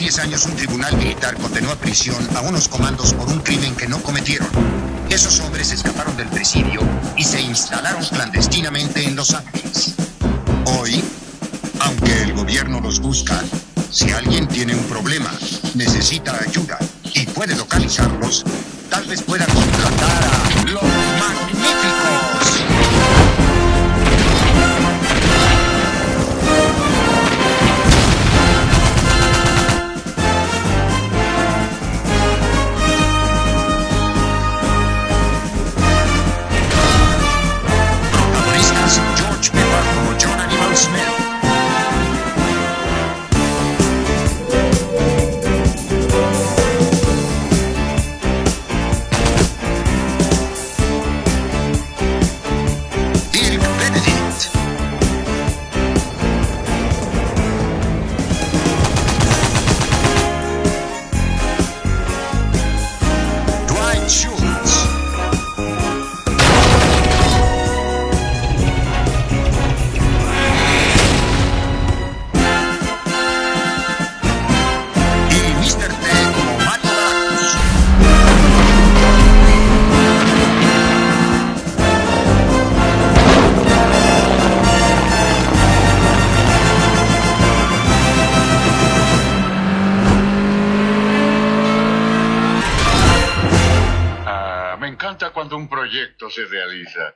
10 años un tribunal militar condenó a prisión a unos comandos por un crimen que no cometieron. Esos hombres escaparon del presidio y se instalaron clandestinamente en Los Ángeles. Hoy, aunque el gobierno los busca, si alguien tiene un problema, necesita ayuda y puede localizarlos, tal vez pueda contratar a los magníficos. Protagonistas: George Miller como John Animal Smith, Dirk Benedict, Dwight Schultz, y Mr. T como Mario Bros. Me encanta cuando un proyecto se realiza.